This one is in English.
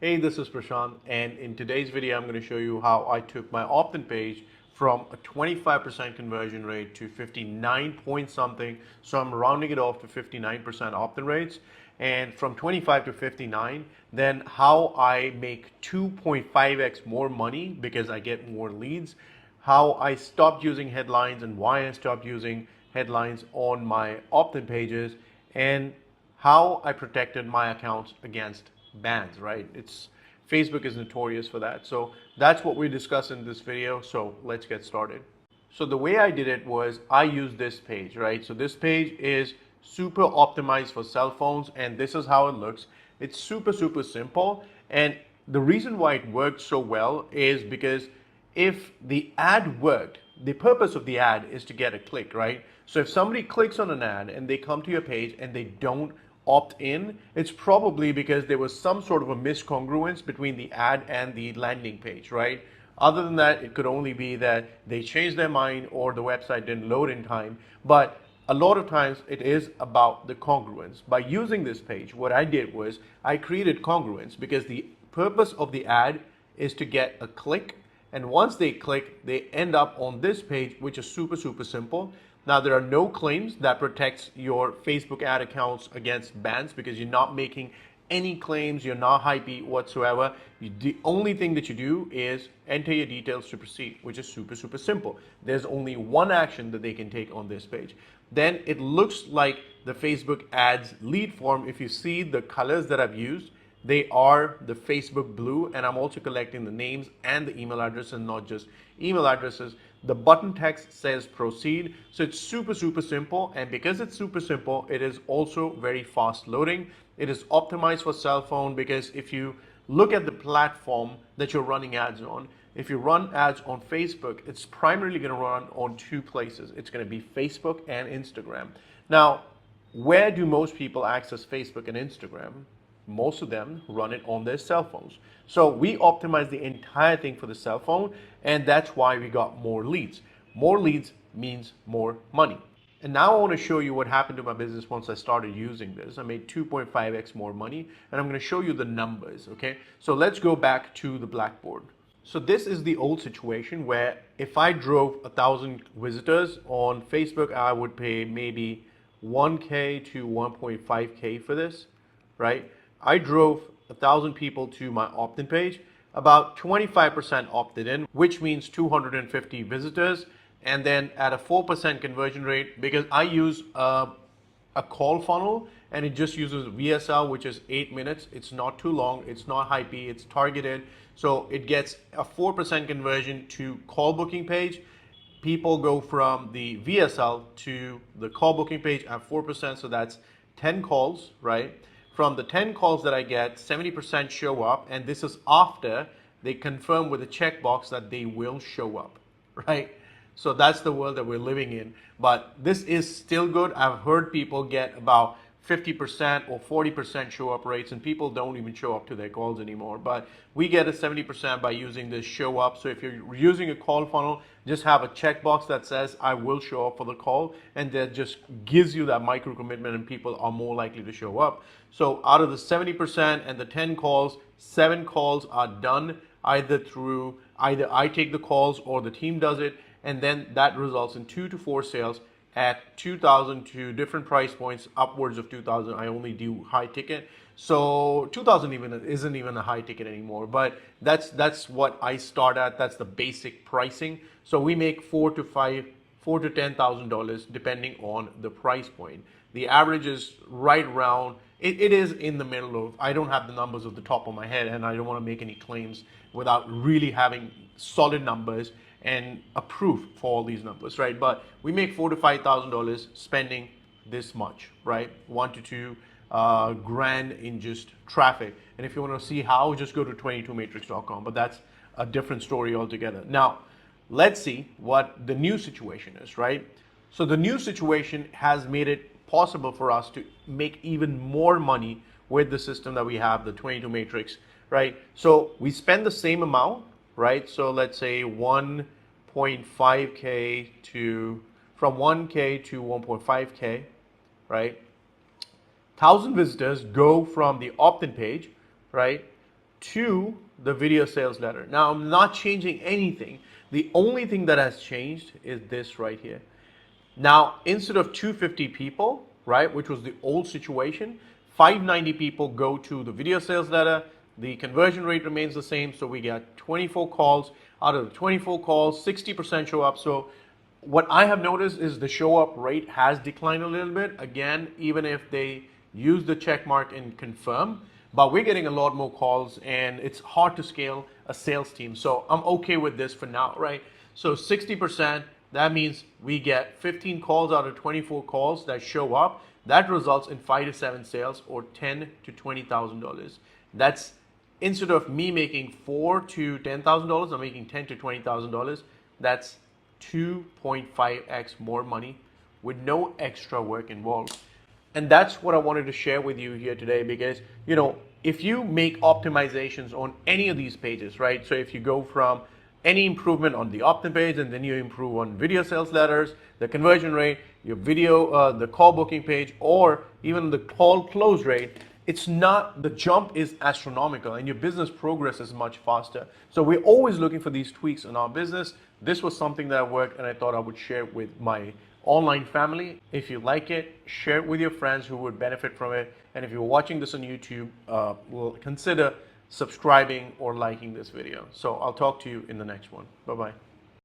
Hey, this is Prashant, and in today's video, I'm going to show you how I took my opt-in page from a 25% conversion rate to 59 point something. So I'm rounding it off to 59% opt-in rates, and from 25 to 59, then how I make 2.5x more money because I get more leads, how I stopped using headlines and why I stopped using headlines on my opt-in pages, and how I protected my accounts against bans, right? Facebook is notorious for that. So that's what we discuss in this video. So let's get started. So the way I did it was I used this page, right? So this page is super optimized for cell phones, and this is how it looks. It's super simple. And the reason why it worked so well is because if the ad worked, the purpose of the ad is to get a click, right? So if somebody clicks on an ad and they come to your page and they don't opt in, it's probably because there was some sort of a miscongruence between the ad and the landing page, right? Other than that, it could only be that they changed their mind or the website didn't load in time. But a lot of times it is about the congruence. By using this page, what I did was I created congruence because the purpose of the ad is to get a click. And once they click, they end up on this page, which is super simple. Now, there are no claims that protects your Facebook ad accounts against bans because you're not making any claims, you're not hypey whatsoever. The only thing that you do is enter your details to proceed, which is super simple. There's only one action that they can take on this page. Then it looks like the Facebook ads lead form. If you see the colors that I've used, they are the Facebook blue, and I'm also collecting the names and the email addresses, and not just email addresses. The button text says proceed. So it's super simple, and because it's super simple, it is also very fast loading. It is optimized for cell phone because if you look at the platform that you're running ads on, if you run ads on Facebook, it's primarily going to run on two places. It's going to be Facebook and Instagram. Now, where do most people access Facebook and Instagram? Most of them run it on their cell phones. So we optimize the entire thing for the cell phone, and that's why we got more leads. More leads means more money. And now I want to show you what happened to my business once I started using this. I made 2.5x more money, and I'm going to show you the numbers, okay? So let's go back to the blackboard. So this is the old situation where if I drove 1,000 visitors on Facebook, I would pay maybe 1K to 1.5K for this, right? I drove 1,000 people to my opt-in page. About 25% opted in, which means 250 visitors. And then at a 4% conversion rate, because I use a call funnel and it just uses VSL, which is 8 minutes. It's not too long. It's not hypey. It's targeted. So it gets a 4% conversion to call booking page. People go from the VSL to the call booking page at 4%. So that's 10 calls, right? From the 10 calls that I get, 70% show up, and this is after they confirm with a checkbox that they will show up, right? So that's the world that we're living in. But this is still good. I've heard people get about 50% or 40% show up rates, and people don't even show up to their calls anymore. But we get a 70% by using this show up. So if you're using a call funnel, just have a checkbox that says I will show up for the call, and that just gives you that micro commitment, and people are more likely to show up. So out of the 70% and the 10 calls, 7 calls are done either I take the calls or the team does it, and then that results in 2 to 4 sales at 2,000 to different price points, upwards of 2,000. I only do high ticket, so 2,000 even isn't even a high ticket anymore. But that's what I start at. That's the basic pricing. So we make four to $10,000 depending on the price point. The average is right around. It is in the middle of. I don't have the numbers off the top of my head, and I don't want to make any claims without really having solid numbers and a proof for all these numbers, right? But we make $4,000 to $5,000 spending this much, right? 1 to 2 grand in just traffic. And if you want to see how, just go to 22matrix.com. But that's a different story altogether. Now, let's see what the new situation is, right? So the new situation has made it possible for us to make even more money with the system that we have, the 22 matrix, right? So we spend the same amount, right? So let's say 1.5K to, from 1K to 1.5K, right? 1,000 visitors go from the opt-in page, right, to the video sales letter. Now I'm not changing anything. The only thing that has changed is this right here. Now, instead of 250 people, right, which was the old situation, 590 people go to the video sales letter. The conversion rate remains the same, so we get 24 calls. Out of the 24 calls, 60% show up. So what I have noticed is the show up rate has declined a little bit. Again, even if they use the check mark and confirm, but we're getting a lot more calls and it's hard to scale a sales team. So I'm okay with this for now, right? So 60%, that means we get 15 calls out of 24 calls that show up. That results in 5 to 7 sales or $10,000 to $20,000. That's instead of me making $4,000 to $10,000, I'm making $10,000 to $20,000. That's 2.5x more money with no extra work involved. And that's what I wanted to share with you here today, because if you make optimizations on any of these pages, right? So if you go from any improvement on the opt-in page and then you improve on video sales letters, the conversion rate, your video, the call booking page, or even the call close rate, the jump is astronomical and your business progress is much faster. So we're always looking for these tweaks in our business. This was something that worked and I thought I would share with my online family. If you like it, share it with your friends who would benefit from it. And if you're watching this on YouTube, will consider subscribing or liking this video. So I'll talk to you in the next one. Bye-bye.